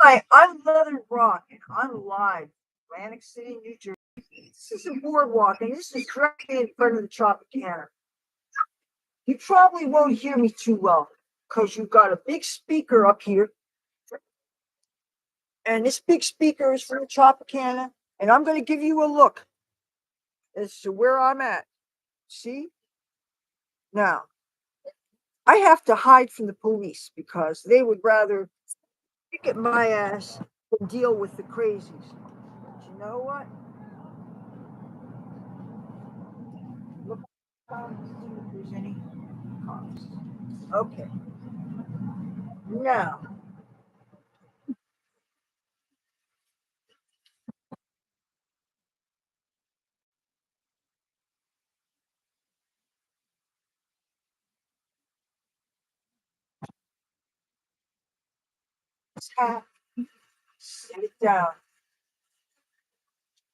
Hi, I'm Leathur Rokk, and I'm live, Atlantic City, New Jersey. This is a boardwalk, and this is directly in front of the Tropicana. You probably won't hear me too well because you've got a big speaker up here, and this big speaker is from the Tropicana, and I'm going to give you a look as to where I'm at. See? Now, I have to hide from the police because they would rather kick at my ass than deal with the crazies. But you know what? Look around and see if there's any cops. Okay. Now, sit it down.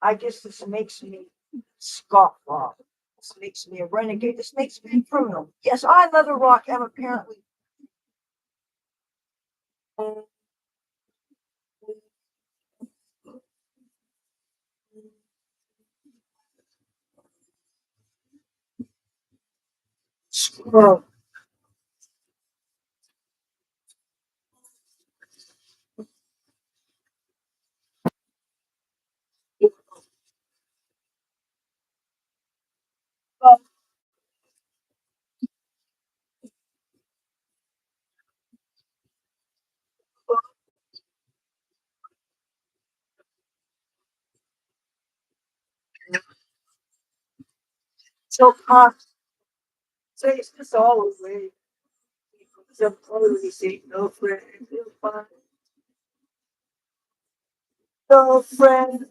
I guess this makes me scoff off. This makes me a renegade. This makes me a criminal. Yes, I, Leathur Rokk, am apparently. Squirrel. So cops say this all away. The police ain't no friend. No friend.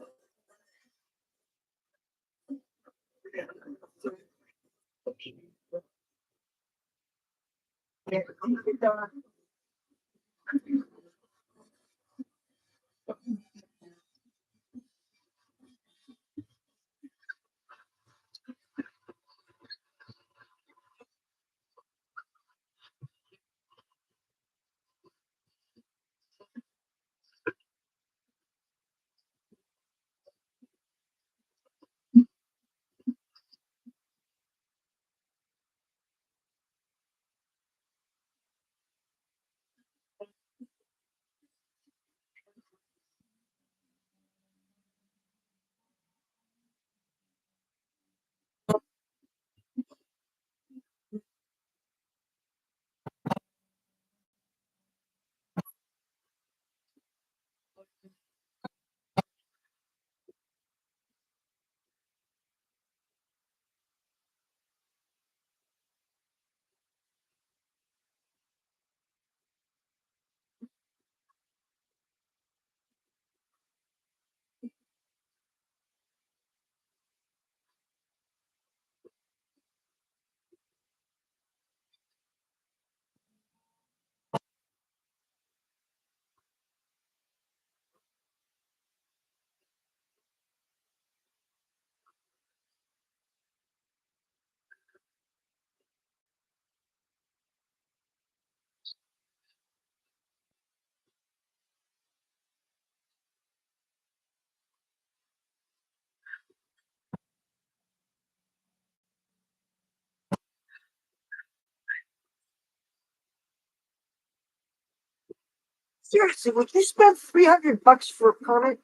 Seriously, would you spend $300 for a permit?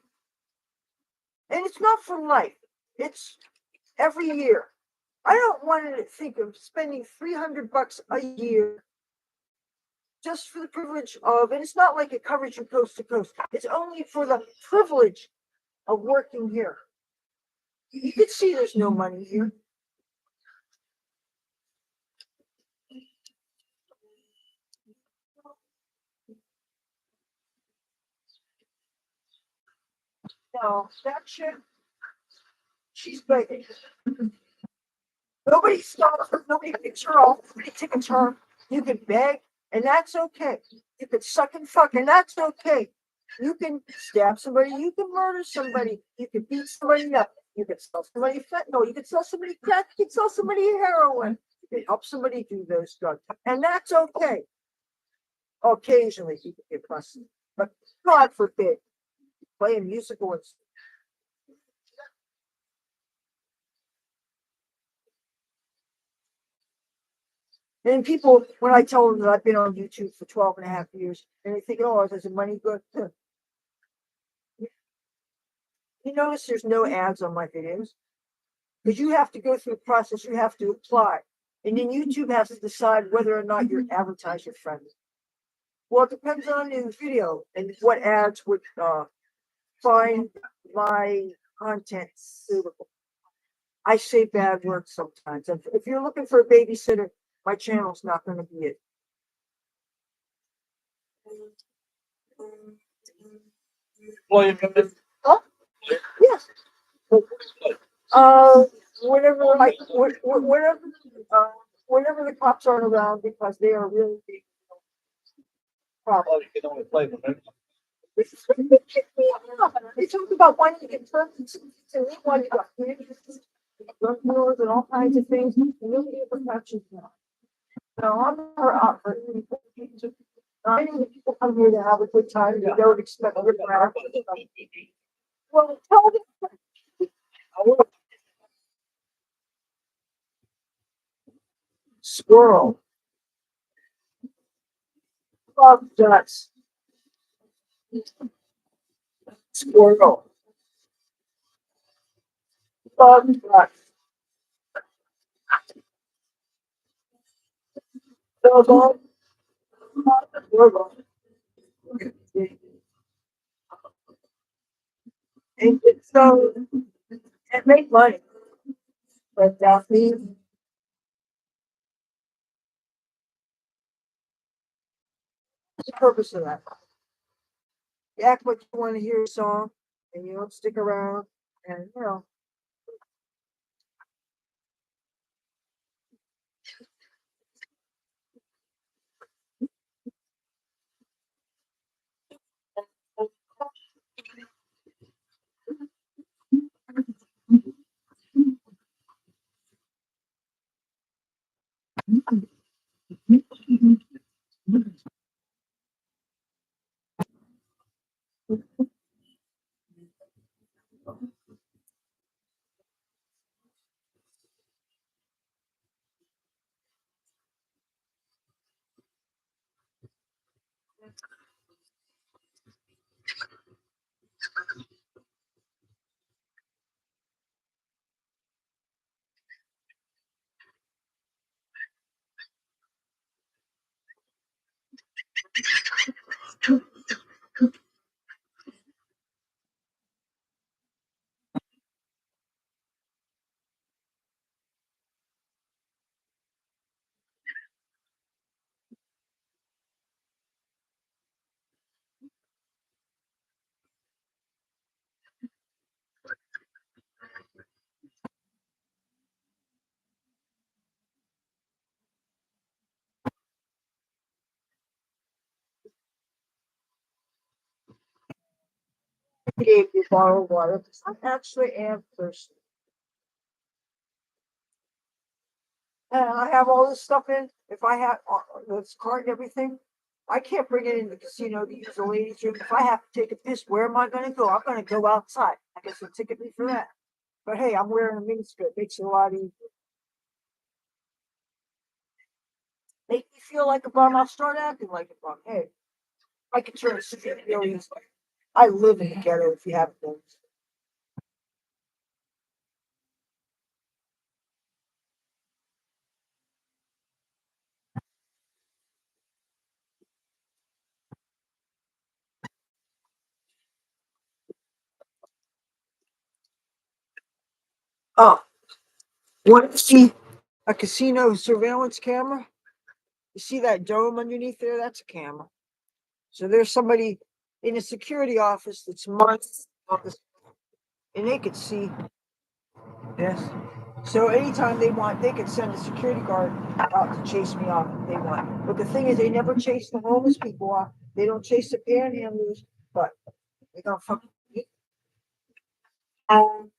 And it's not for life. It's every year. I don't want to think of spending $300 a year just for the privilege of, and it's not like it covers you coast to coast. It's only for the privilege of working here. You can see there's no money here. No, that chick, she's begging. Nobody stops her, nobody picks her off, nobody tickets her. You can beg, and that's okay. You can suck and fuck, and that's okay. You can stab somebody, you can murder somebody, you can beat somebody up, you can sell somebody fentanyl, you can sell somebody crack, you can sell somebody heroin, you can help somebody do those drugs, and that's okay. Occasionally, people get busted, but God forbid, play a musical instrument. And people, when I tell them that I've been on YouTube for 12 and a half years, and they think, oh, is the money good? You notice there's no ads on my videos because you have to go through a process, you have to apply. And then YouTube has to decide whether or not you're advertiser friendly. Well, it depends on the video and what ads would find my content suitable. I say bad words sometimes. If you're looking for a babysitter, my channel's not going to be it. Huh? Yes. Uh, whenever, uh, whenever the cops aren't around because they are really big problems. You can only play them. They talk about wanting to get permits to leave one drug dealers and all kinds of things. Really get protections now. No, I'm never out for people. Many of the people come here to have a good time. They don't expect good rap. Well, tell them. Squirrel. Love nuts. Squirrel. Love nuts. Squirrel. Squirrel. And so, and make money. But that means the purpose of that. You act like you want to hear a song and you don't stick around and gave you bottled water. I actually am thirsty. And I have all this stuff in. If I have this cart and everything, I can't bring it in the casino to use the ladies' room. If I have to take a piss, where am I going to go? I'm going to go outside. I guess they'll ticket me for that. But hey, I'm wearing a miniskirt. Makes it a lot easier. Make me feel like a bum. I'll start acting like a bum. Hey, I can turn a city real easy. I live in the ghetto if you haven't noticed. Oh, want to see a casino surveillance camera? You see that dome underneath there? That's a camera. So there's somebody in a security office that's months office, and they could see this. So anytime they want, they could send a security guard out to chase me off if they want. But the thing is, they never chase the homeless people off. They don't chase the panhandlers, but they don't fucking. Um,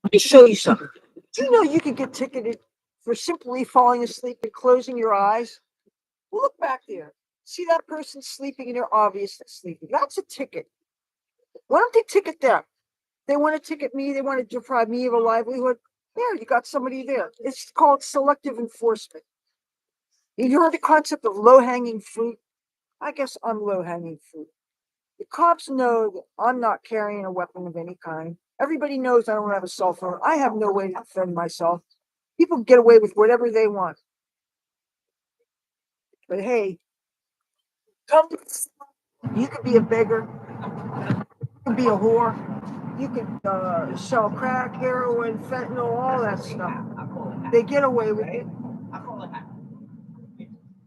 Let me show you something. Do you know you could get ticketed for simply falling asleep and closing your eyes? Well, look back there. See that person sleeping and they're obviously sleeping. That's a ticket. Why don't they ticket them? They want to ticket me. They want to deprive me of a livelihood. There, you got somebody there. It's called selective enforcement. You heard the concept of low hanging fruit? I guess I'm low hanging fruit. The cops know that I'm not carrying a weapon of any kind. Everybody knows I don't have a cell phone. I have no way to defend myself. People get away with whatever they want. But hey, come to, you could be a beggar, you could be a whore, you could sell crack, heroin, fentanyl, all that stuff. They get away with it.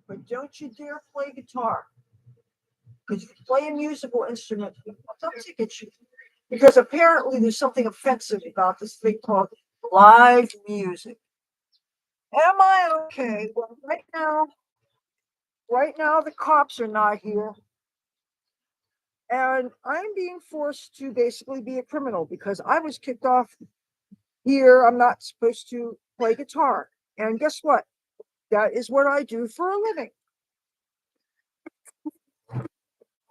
But don't you dare play guitar. Because if you play a musical instrument, they'll ticket you. Because apparently there's something offensive about this thing called live music. Am I okay? Well, right now the cops are not here, and I'm being forced to basically be a criminal because I was kicked off here. I'm not supposed to play guitar, and guess what? That is what I do for a living.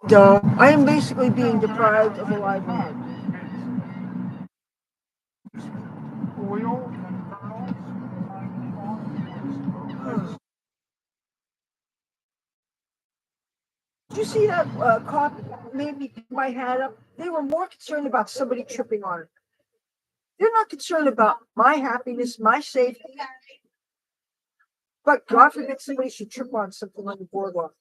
Duh. I am basically being deprived of a livelihood. Did you see that cop made me pick my hat up? They were more concerned about somebody tripping on it. They're not concerned about my happiness, my safety. But God forbid somebody should trip on something on the boardwalk.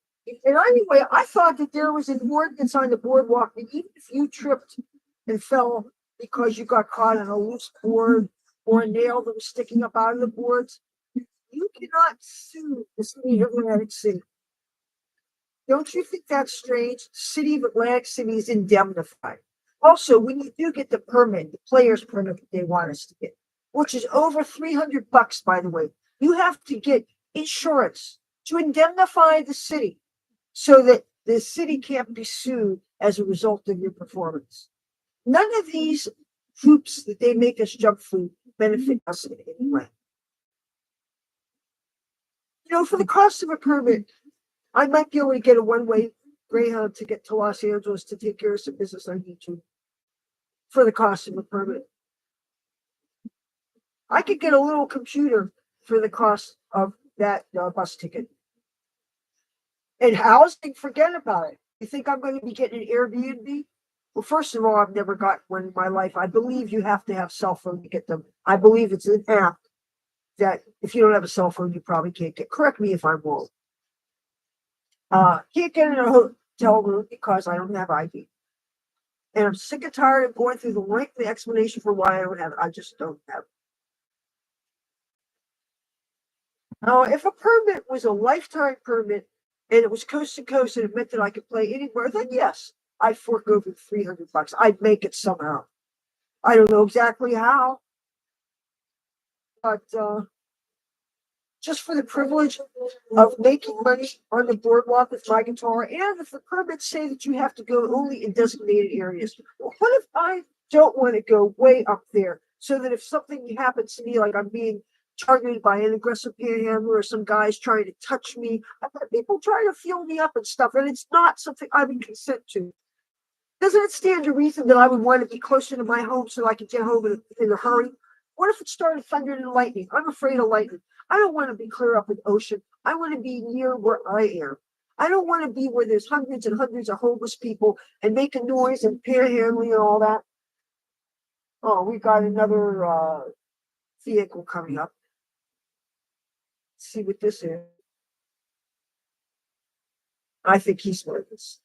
And anyway, I thought that there was an ordinance on the boardwalk that even if you tripped and fell because you got caught on a loose board or a nail that was sticking up out of the boards, you cannot sue the city of Atlantic City. Don't you think that's strange? The city of Atlantic City is indemnified. Also, when you do get the permit, the player's permit that they want us to get, which is over $300, by the way, you have to get insurance to indemnify the city so that the city can't be sued as a result of your performance. None of these hoops that they make us jump through benefit us in any way. For the cost of a permit, I might be able to get a one-way Greyhound ticket to Los Angeles to take care of some business on YouTube for the cost of a permit. I could get a little computer for the cost of that bus ticket. And housing, forget about it. You think I'm going to be getting an Airbnb? Well, first of all, I've never got one in my life. I believe you have to have cell phone to get them. I believe it's an app that if you don't have a cell phone, you probably can't get. Correct me if I'm wrong. Can't get in a hotel room because I don't have ID. And I'm sick and tired of going through the lengthy explanation for why I don't have it. I just don't have it. Now, if a permit was a lifetime permit and it was coast to coast and it meant that I could play anywhere, then yes, I'd fork over $300. I'd make it somehow. I don't know exactly how, but just for the privilege of making money on the boardwalk with my guitar, and if the permits say that you have to go only in designated areas, well, what if I don't want to go way up there so that if something happens to me, like I'm being targeted by an aggressive panhandler or some guys trying to touch me, I've had people trying to feel me up and stuff, and it's not something I would consent to. Doesn't it stand to reason that I would want to be closer to my home so I could get home in a hurry? What if it started thundering and lightning? I'm afraid of lightning. I don't want to be clear up in the ocean. I want to be near where I am. I don't want to be where there's hundreds and hundreds of homeless people and making noise and panhandling and all that. Oh, we've got another vehicle coming up. Let's see what this is. I think he's nervous.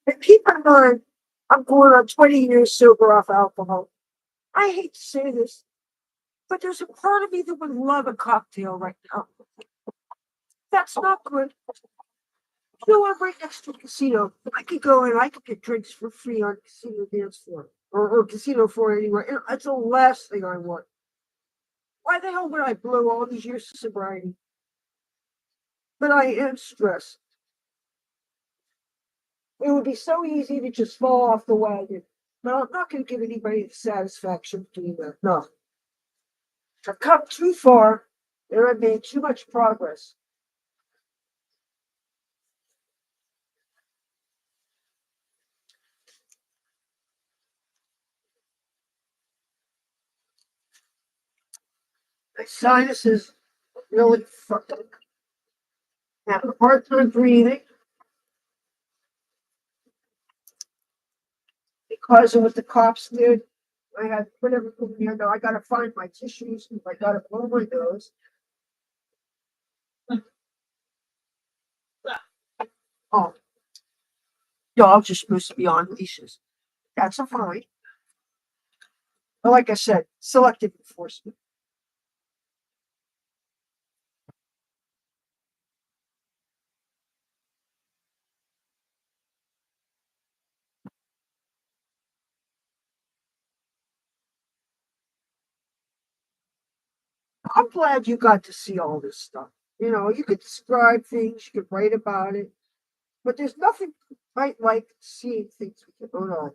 And keep in mind, I'm going on 20 years sober off alcohol. I hate to say this, but there's a part of me that would love a cocktail right now. That's not good. I'm right next to a casino. I could go and I could get drinks for free on casino dance floor or casino floor anywhere. That's the last thing I want. Why the hell would I blow all these years of sobriety? But I am stressed. It would be so easy to just fall off the wagon. But I'm not going to give anybody the satisfaction of doing that. No. I've come too far and I've made too much progress. My sinuses really fucking have a hard time breathing because of what the cops did. I had to put everything in there. Now I gotta find my tissues. I gotta blow my nose. Oh, dogs are supposed to be on leashes. That's a fine. But like I said, selective enforcement. I'm glad you got to see all this stuff. You know, you could describe things, you could write about it, but there's nothing quite like seeing things with your own eyes.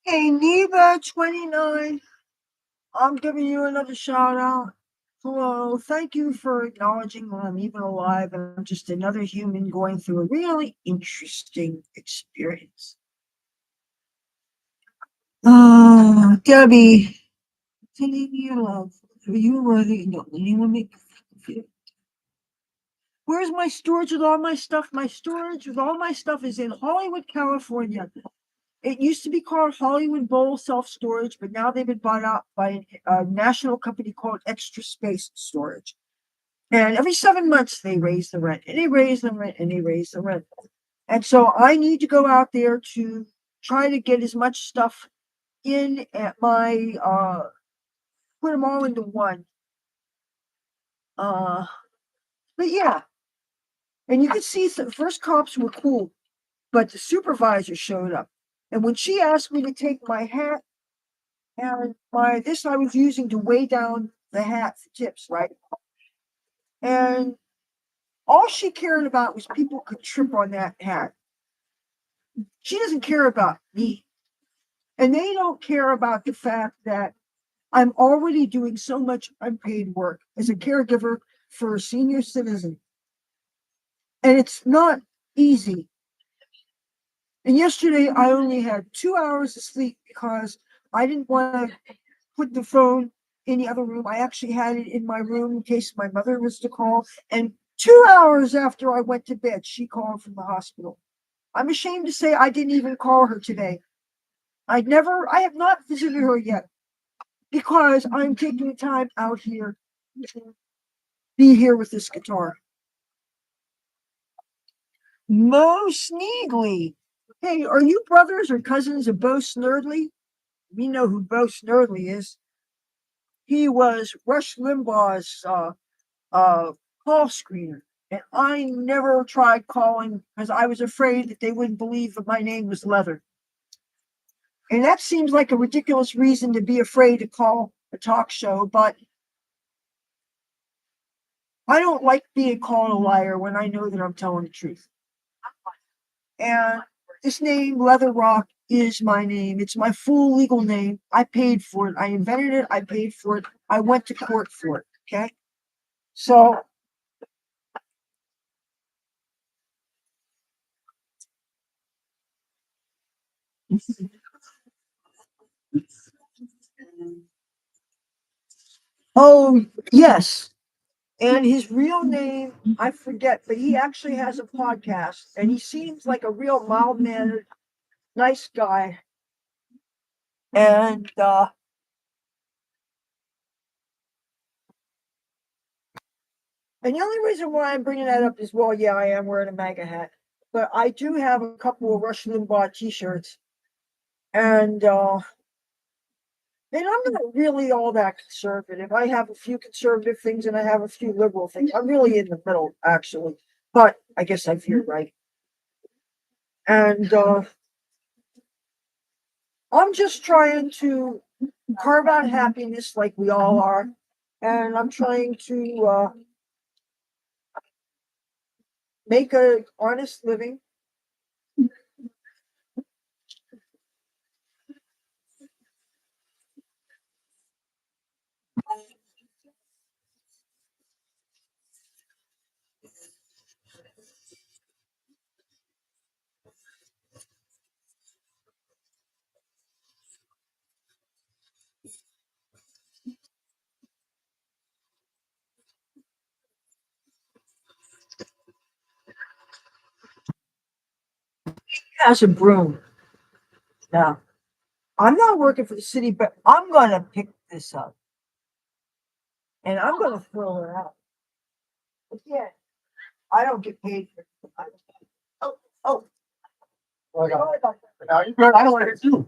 Hey, Neva29, I'm giving you another shout out. Hello, thank you for acknowledging that I'm even alive and I'm just another human going through a really interesting experience. Debbie, sending you love. Are you worthy? No, anyone make you feel? Where's my storage with all my stuff? My storage with all my stuff is in Hollywood, California. It used to be called Hollywood Bowl Self Storage, but now they've been bought out by a national company called Extra Space Storage. And every 7 months, they raise the rent, and they raise the rent, and they raise the rent. And so I need to go out there to try to get as much stuff in at my, put them all into one. Uh, but yeah, and you can see the first cops were cool, but the supervisor showed up. And when she asked me to take my hat and my this I was using to weigh down the hat tips, right? And all she cared about was people could trip on that hat. She doesn't care about me. And they don't care about the fact that I'm already doing so much unpaid work as a caregiver for a senior citizen. And it's not easy. And yesterday I only had 2 hours of sleep because I didn't want to put the phone in the other room. I actually had it in my room in case my mother was to call. And 2 hours after I went to bed, she called from the hospital. I'm ashamed to say I didn't even call her today. I have not visited her yet because I'm taking time out here to be here with this guitar. Mo Sneedley. Hey, are you brothers or cousins of Bo Snerdley? We know who Bo Snerdley is. He was Rush Limbaugh's call screener. And I never tried calling because I was afraid that they wouldn't believe that my name was Leather. And that seems like a ridiculous reason to be afraid to call a talk show, but I don't like being called a liar when I know that I'm telling the truth. And this name, Leather Rock, is my name. It's my full legal name. I paid for it. I invented it. I paid for it. I went to court for it. Okay. So, oh, yes. And his real name, I forget, but he actually has a podcast and he seems like a real mild mannered, nice guy. And the only reason why I'm bringing that up is, well, yeah, I am wearing a MAGA hat, but I do have a couple of Rush Limbaugh T-shirts, and I'm not really all that conservative. I have a few conservative things, and I have a few liberal things. I'm really in the middle, actually, but I guess I feel right. And I'm just trying to carve out happiness, like we all are, and I'm trying to make a honest living. As a broom. Now, I'm not working for the city, but I'm gonna pick this up and I'm gonna throw her out. Again, I don't get paid for it. Oh, oh, oh, sorry about that. Now you good. I don't want to hit you.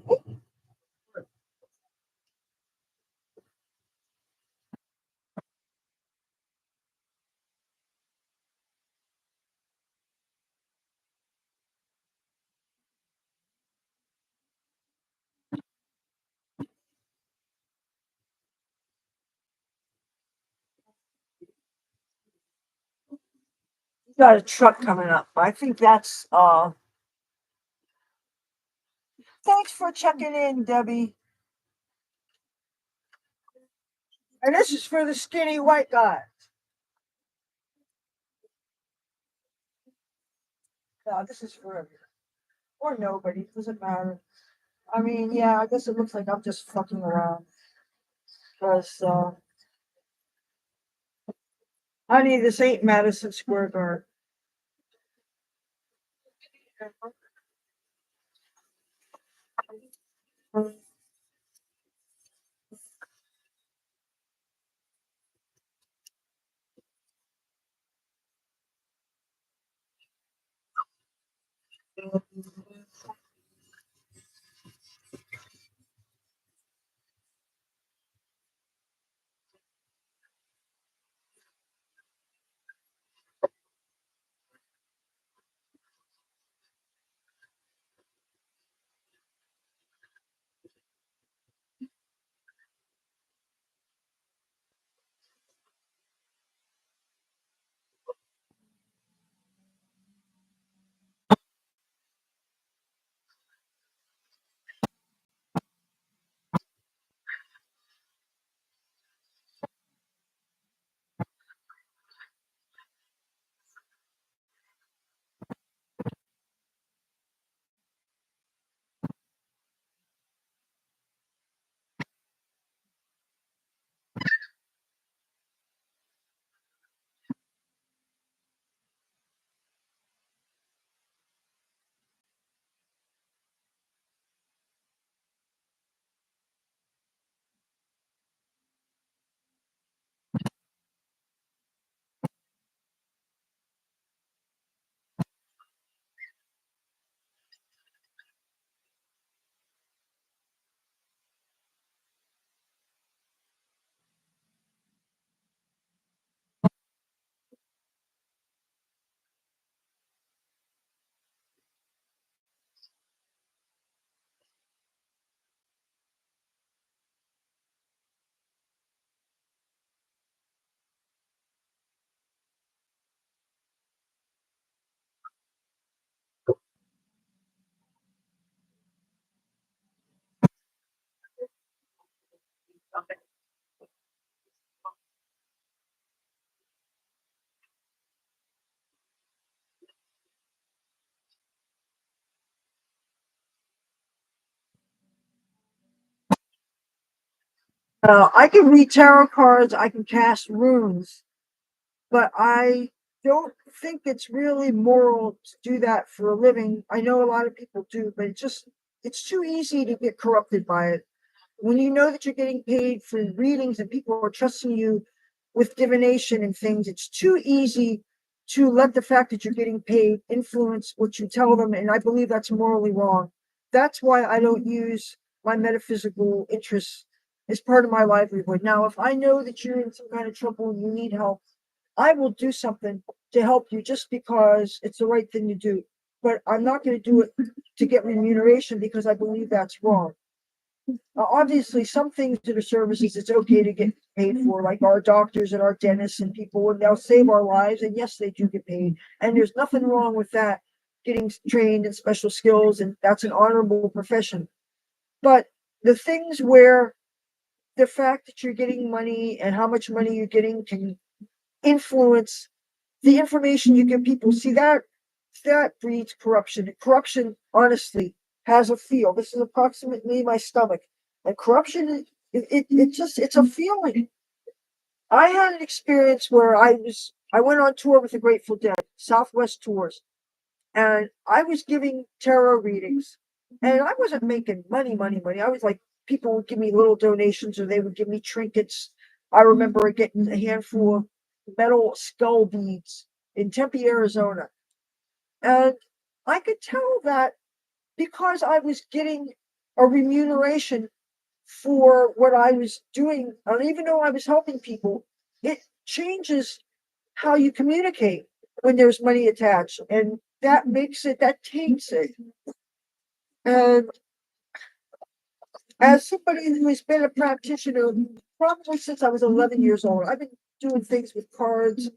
You got a truck coming up. I think that's thanks for checking in, Debbie. And this is for the skinny white guy. No, this is for everyone. Or nobody. Doesn't matter. I mean, yeah, I guess it looks like I'm just fucking around. Because honey, this ain't Madison Square Garden. I can read tarot cards, I can cast runes, but I don't think it's really moral to do that for a living. I know a lot of people do, but it's too easy to get corrupted by it. When you know that you're getting paid for readings and people are trusting you with divination and things, it's too easy to let the fact that you're getting paid influence what you tell them. And I believe that's morally wrong. That's why I don't use my metaphysical interests as part of my livelihood. Now, if I know that you're in some kind of trouble and you need help, I will do something to help you just because it's the right thing to do. But I'm not going to do it to get remuneration because I believe that's wrong. Obviously, some things that are services it's okay to get paid for, like our doctors and our dentists and people, and they'll save our lives. And yes, they do get paid. And there's nothing wrong with that, getting trained in special skills, and that's an honorable profession. But the things where the fact that you're getting money and how much money you're getting can influence the information you give people. See that breeds corruption. And corruption, honestly, has a feel. This is approximately my stomach. And corruption, it's a feeling. I had an experience where I went on tour with the Grateful Dead, Southwest tours, and I was giving tarot readings, and I wasn't making money. I was like, people would give me little donations, or they would give me trinkets. I remember getting a handful of metal skull beads in Tempe, Arizona, and I could tell that because I was getting a remuneration for what I was doing, and even though I was helping people, it changes how you communicate when there's money attached, and that taints it. And as somebody who has been a practitioner probably since I was 11 years old, I've been doing things with cards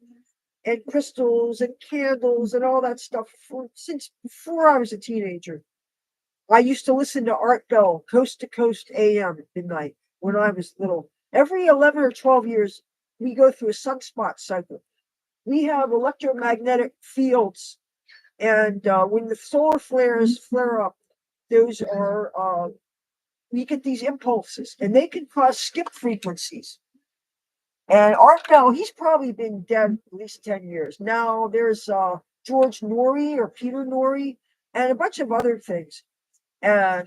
and crystals and candles and all that stuff since before I was a teenager. I used to listen to Art Bell, Coast to Coast AM at midnight when I was little. Every 11 or 12 years, we go through a sunspot cycle. We have electromagnetic fields, and when the solar flares flare up, those are, we get these impulses, and they can cause skip frequencies. And Art Bell, he's probably been dead at least 10 years. Now there's George Norrie or Peter Norrie and a bunch of other things. And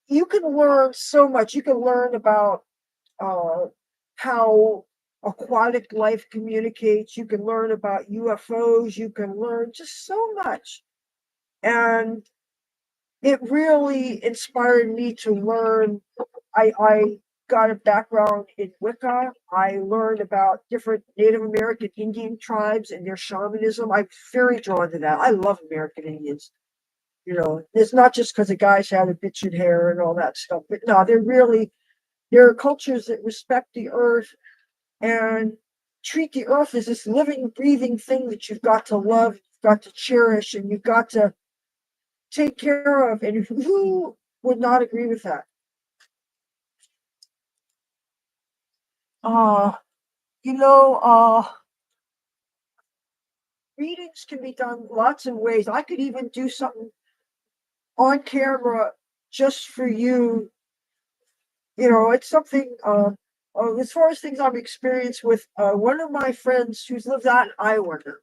you can learn so much. You can learn about uh, how aquatic life communicates. You can learn about UFOs. You can learn just so much. And it really inspired me to learn. I got a background in Wicca. I learned about different Native American Indian tribes and their shamanism. I'm very drawn to that. I love American Indians. You know, it's not just because the guys had a bitchin' hair and all that stuff, but no, there are cultures that respect the earth and treat the earth as this living, breathing thing that you've got to love, you've got to cherish, and you've got to take care of. And who would not agree with that? Uh, you know, readings can be done lots of ways. I could even do something on camera just for you. You know, it's something, as far as things I've experienced with one of my friends who's lived out in Iowa now.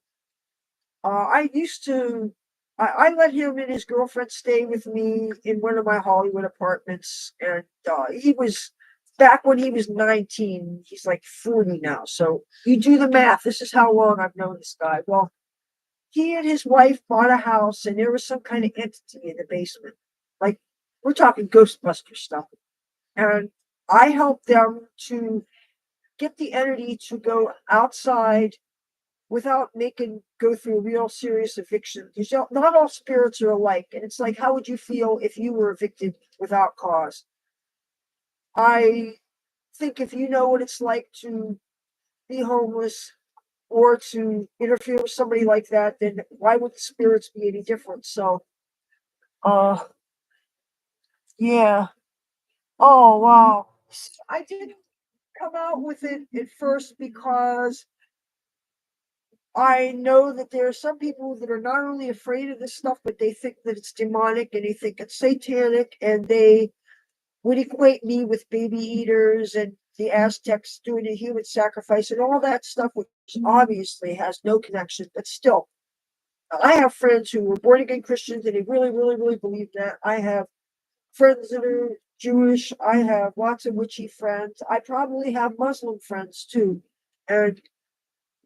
I used to, I let him and his girlfriend stay with me in one of my Hollywood apartments. And he was, back when he was 19, he's like 40 now. So you do the math. This is how long I've known this guy. Well, he and his wife bought a house, and there was some kind of entity in the basement. Like, we're talking Ghostbuster stuff. And I helped them to get the entity to go outside without making go through a real serious eviction. Because not all spirits are alike. And it's like, how would you feel if you were evicted without cause? I think if you know what it's like to be homeless or to interfere with somebody like that, then why would the spirits be any different? So, uh, yeah. Oh, wow. I didn't come out with it at first because I know that there are some people that are not only afraid of this stuff, but they think that it's demonic and they think it's satanic, and they would equate me with baby eaters. And the Aztecs doing the human sacrifice and all that stuff, which obviously has no connection, but still, I have friends who were born again Christians and they really, really, really believe that. I have friends that are Jewish. I have lots of witchy friends. I probably have Muslim friends too. And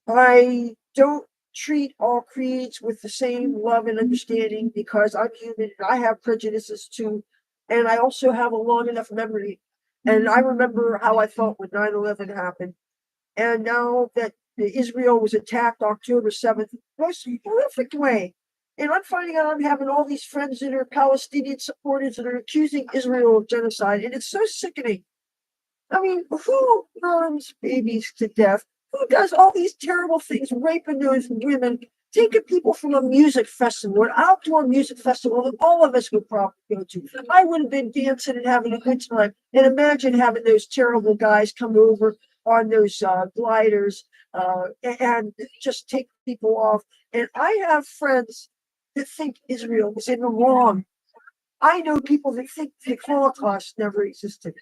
I don't treat all creeds with the same love and understanding because I'm human and I have prejudices too. And I also have a long enough memory. And I remember how I felt when 9/11 happened. And now that Israel was attacked October 7th, most horrific way. And I'm finding out I'm having all these friends that are Palestinian supporters that are accusing Israel of genocide. And it's so sickening. I mean, who burns babies to death? Who does all these terrible things, raping those women, taking people from a music festival, an outdoor music festival that all of us would probably go to? I would have been dancing and having a good time. And imagine having those terrible guys come over on those gliders and just take people off. And I have friends that think Israel was in the wrong. I know people that think the Holocaust never existed.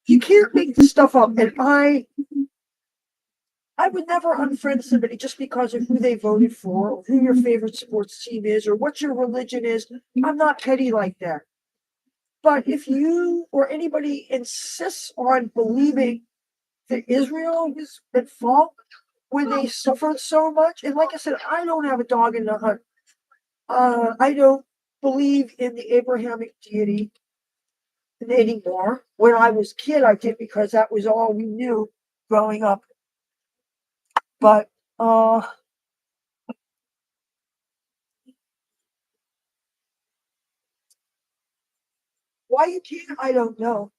You can't make this stuff up. And I would never unfriend somebody just because of who they voted for, or who your favorite sports team is, or what your religion is. I'm not petty like that. But if you or anybody insists on believing that Israel was at fault when they suffered so much, and like I said, I don't have a dog in the hunt. I don't believe in the Abrahamic deity anymore. When I was a kid, I did because that was all we knew growing up. But why you can't, I don't know.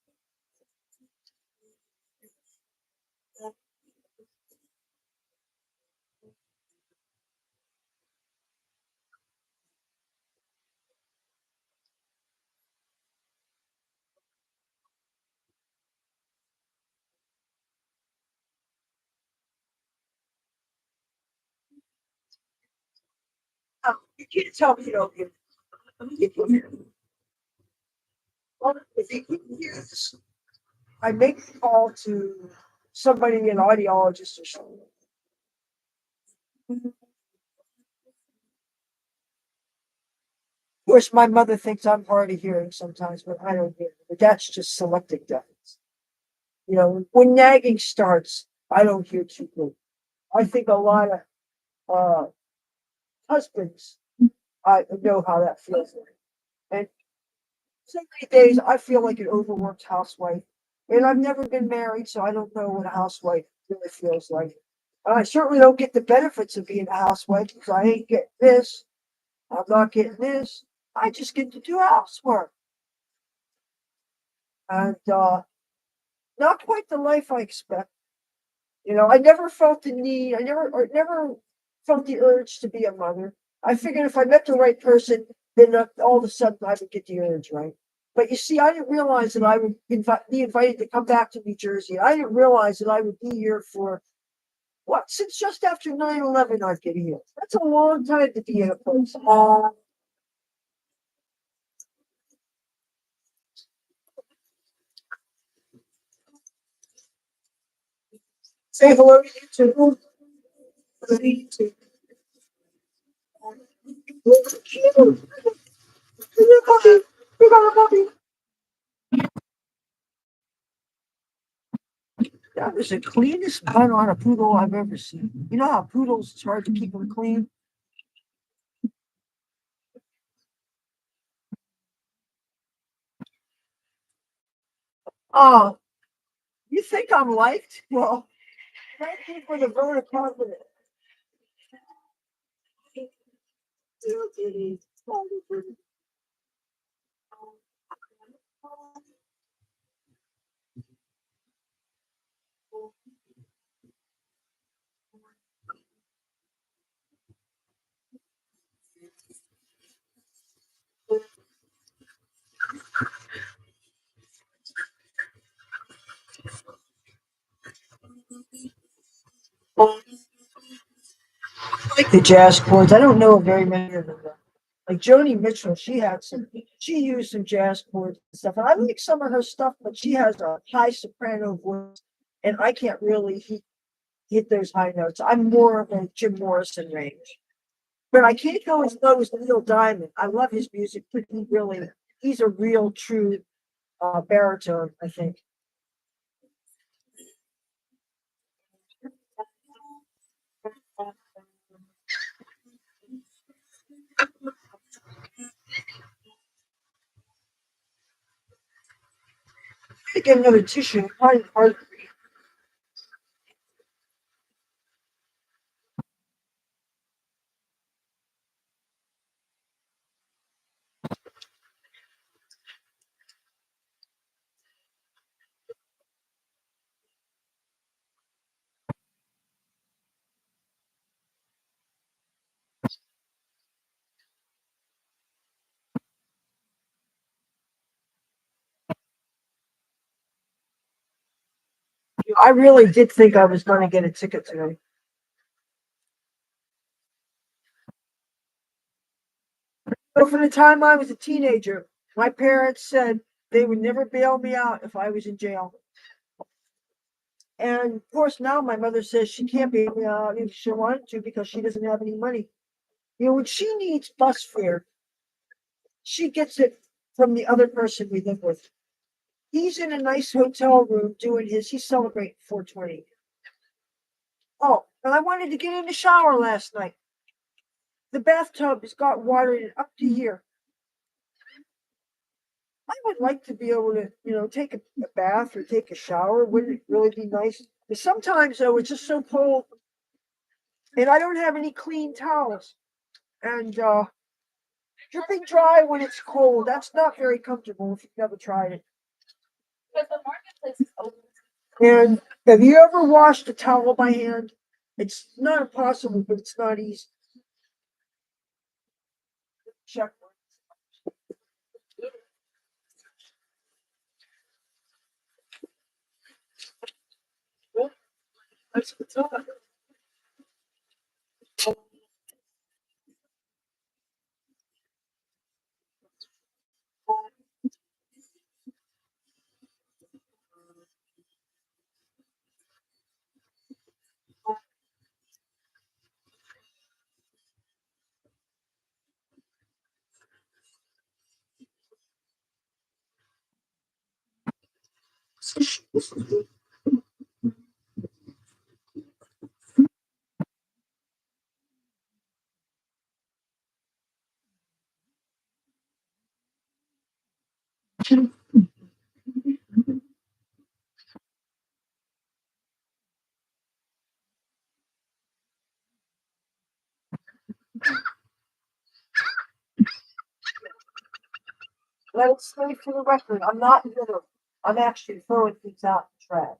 You can't tell me you don't get it. Well, if you can use, I make a call to somebody, an audiologist or something. Of course, my mother thinks I'm hard of hearing sometimes, but I don't hear it. But that's just selective deafness. You know, when nagging starts, I don't hear too good. I think a lot of uh, husbands, I know how that feels like. And so many days I feel like an overworked housewife. And I've never been married, so I don't know what a housewife really feels like. And I certainly don't get the benefits of being a housewife because I ain't getting this. I'm not getting this. I just get to do housework. And not quite the life I expect. You know, I never felt the need, I never felt the urge to be a mother. I figured if I met the right person, then all of a sudden I would get the urge, right? But you see, I didn't realize that I would be invited to come back to New Jersey. I didn't realize that I would be here for what, since just after 9/11 I've been here. That's a long time to be in a place. Say hello to you too. Hello to you too. Look at you. You got a puppy. You got a puppy. That was the cleanest pun on a poodle I've ever seen. You know how poodles, it's hard to keep them clean? Oh, you think I'm liked? Well, thank you for the vote of confidence. I like the jazz chords. I don't know very many of them. Like Joni Mitchell, she used some jazz chords and stuff. And I like some of her stuff, but she has a high soprano voice, and I can't really hit those high notes. I'm more of a Jim Morrison range. But I can't go as low as Neil Diamond. I love his music, but he's a real true baritone, I think. I get another tissue. Hard. I really did think I was going to get a ticket today. But from the time I was a teenager, my parents said they would never bail me out if I was in jail. And of course, now my mother says she can't bail me out if she wanted to because she doesn't have any money. You know, when she needs bus fare, she gets it from the other person we live with. He's in a nice hotel room doing he's celebrating 420. Oh, and I wanted to get in the shower last night. The bathtub has got water in it up to here. I would like to be able to, take a bath or take a shower. Wouldn't it really be nice? But sometimes, though, it's just so cold, and I don't have any clean towels. And dripping dry when it's cold, that's not very comfortable if you've never tried it. And have you ever washed a towel by hand? It's not impossible, but it's not easy. Check. That's what's up. Let it stay for the record. I'm not bitter. I'm actually throwing things out in the trash.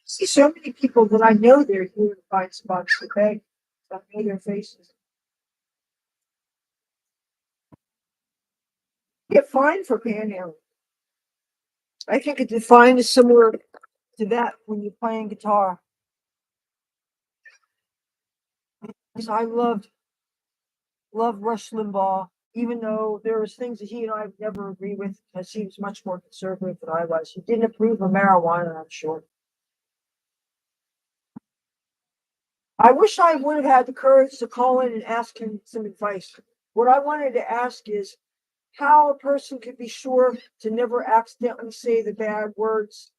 See so many people that I know they're here to find spots to beg. I know their faces. Get fined for panhandling. I think a fine is similar to that when you're playing guitar. Because I love Rush Limbaugh, even though there was things that he and I would never agree with, because he was much more conservative than I was. He didn't approve of marijuana, I'm sure. I wish I would have had the courage to call in and ask him some advice. What I wanted to ask is how a person could be sure to never accidentally say the bad words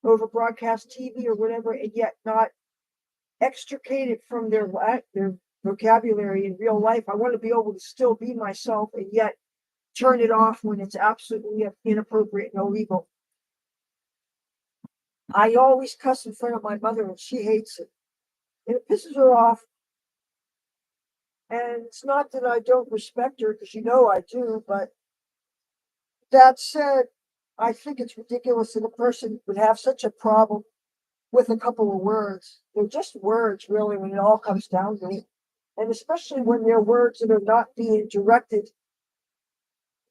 over broadcast TV or whatever, and yet not extricate it from their vocabulary in real life. I want to be able to still be myself and yet turn it off when it's absolutely inappropriate and illegal. I always cuss in front of my mother and she hates it. And it pisses her off. And it's not that I don't respect her, because you know I do, but that said, I think it's ridiculous that a person would have such a problem with a couple of words. They're just words, really, when it all comes down to it. And especially when they're words that are not being directed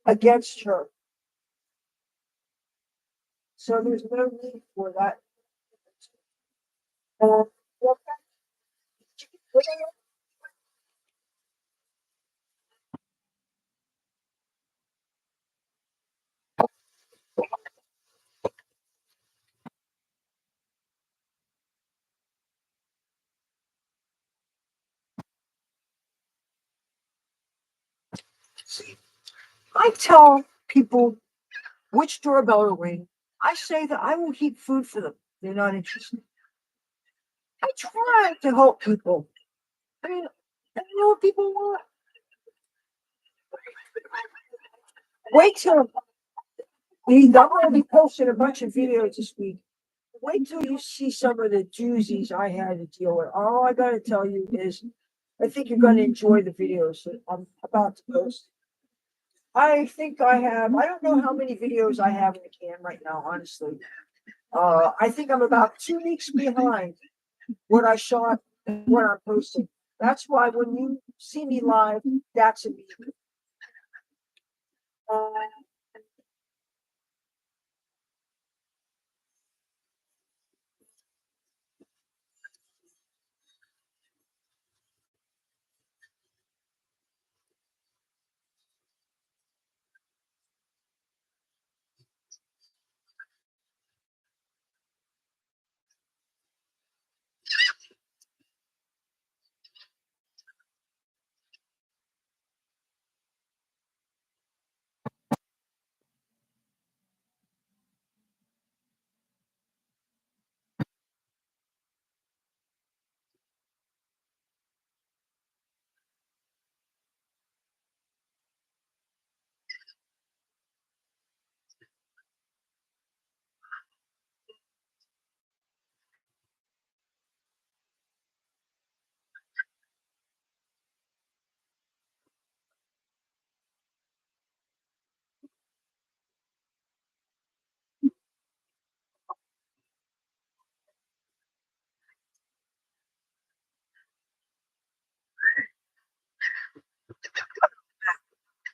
against her. So there's no need for that. Uh, I tell people which doorbell to ring. I say that I will heat food for them. They're not interested. I try to help people. I mean, I know what people want. Wait till I'm going to be posting a bunch of videos this week. Wait till you see some of the doozies I had to deal with. All I got to tell you is, I think you're going to enjoy the videos that I'm about to post. I think I don't know how many videos I have in the can right now, honestly. I think I'm about 2 weeks behind what I shot and what I'm posting. That's why when you see me live, that's a me. Uh,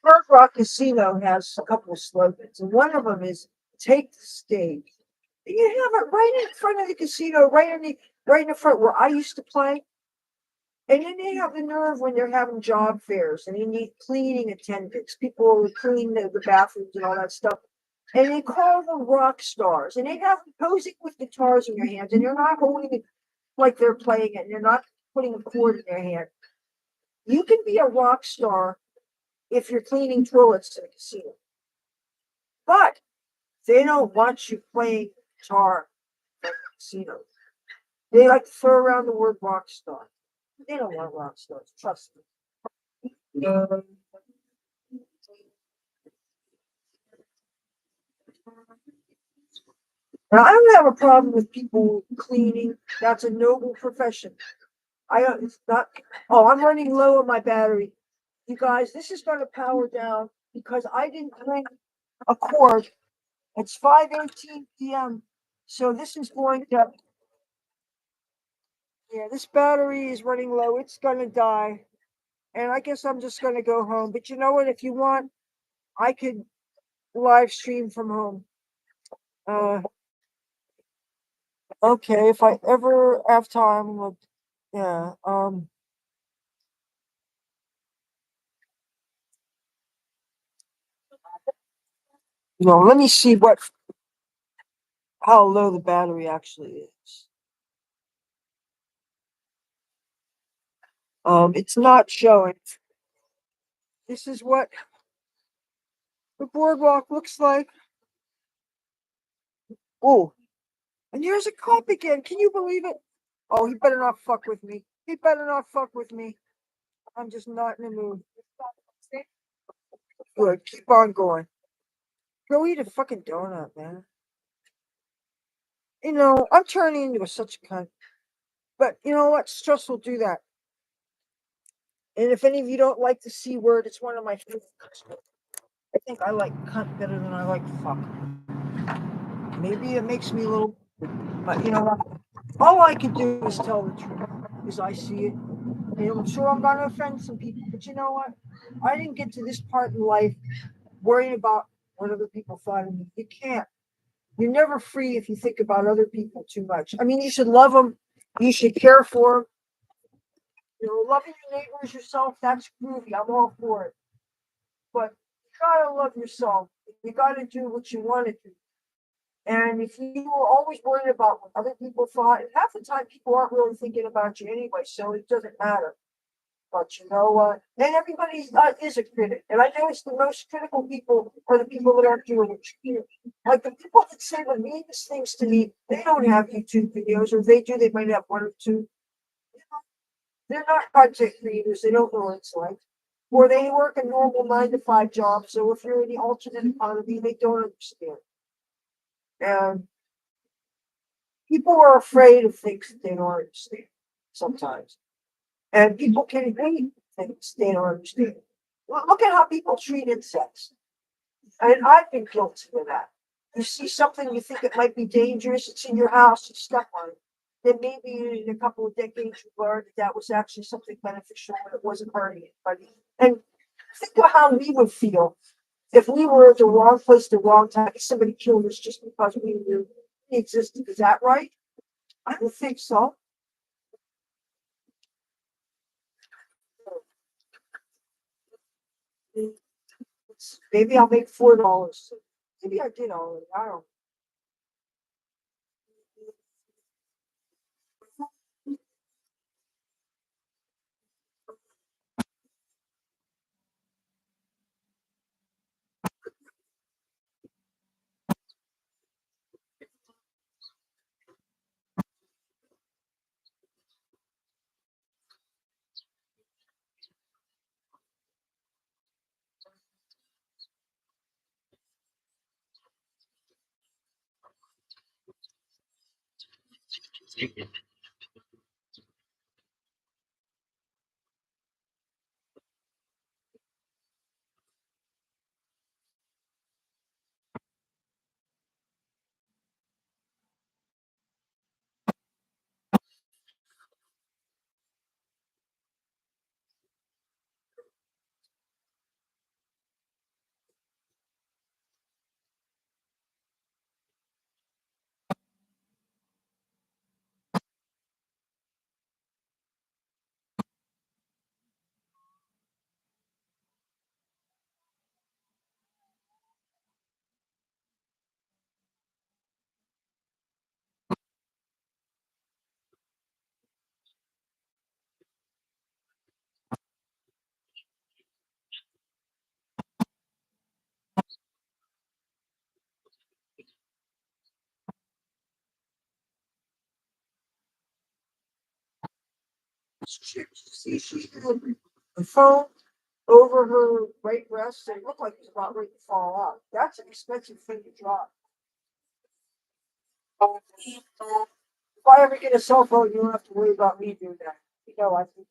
Hard Rock Casino has a couple of slogans, and one of them is "Take the stage." And you have it right in front of the casino, right in the front where I used to play. And then they have the nerve when they're having job fairs and they need cleaning attendants, people who clean the bathrooms and all that stuff. And they call them rock stars. And they have them posing with guitars in their hands, and they're not holding it like they're playing it, and they're not putting a chord in their hand. You can be a rock star if you're cleaning toilets in a casino. But they don't want you playing guitar at the casino. They like to throw around the word rock star. They don't want rock stars, trust me. Now, I don't have a problem with people cleaning. That's a noble profession. I don't, it's not, oh, I'm running low on my battery. You guys, this is going to power down because I didn't bring a cord. It's 5:18 p.m. So this is going to, yeah, this battery is running low. It's going to die. And I guess I'm just going to go home. But you know what? If you want, I could live stream from home. Uh, okay, if I ever have time, yeah. Let me see how low the battery actually is. It's not showing. This is what the boardwalk looks like. Oh, and here's a cop again. Can you believe it? Oh, he better not fuck with me. He better not fuck with me. I'm just not in the mood. Good. Keep on going. Go eat a fucking donut, man. I'm turning into such a cunt. But you know what? Stress will do that. And if any of you don't like the C word, it's one of my favorite. I think I like cunt better than I like fuck. Maybe it makes me a little, but you know what? All I can do is tell the truth as I see it. And I'm sure I'm going to offend some people, but you know what? I didn't get to this part in life worrying about what other people thought of me. You can't. You're never free if you think about other people too much. I mean, you should love them. You should care for them. Loving your neighbor as yourself, that's groovy. I'm all for it. But you gotta love yourself. You gotta do what you want to do. And if you were always worried about what other people thought, and half the time people aren't really thinking about you anyway, so it doesn't matter. But you know what? And everybody is a critic. And I notice the most critical people are the people that aren't doing it. Like the people that say the meanest things to me, they don't have YouTube videos, or if they do, they might have one or two. They're not content creators. They don't know what it's like. Or they work a normal 9 to 5 job. So if you're in the alternate economy, they don't understand. And people are afraid of things that they don't understand sometimes. And people can hate things they don't understand. Look at how people treat insects. And I've been guilty of that. You see something, you think it might be dangerous, it's in your house, you step on it. Then maybe in a couple of decades you learn that was actually something beneficial and it wasn't hurting anybody. And think of how we would feel if we were at the wrong place at the wrong time, somebody killed us just because we knew we existed. Is that right? I don't think so. Maybe I'll make $4. Maybe I did already. I don't. See, she had the phone over her right breast and it looked like it was about ready to fall off. That's an expensive thing to drop. If I ever get a cell phone, you don't have to worry about me doing that. I think.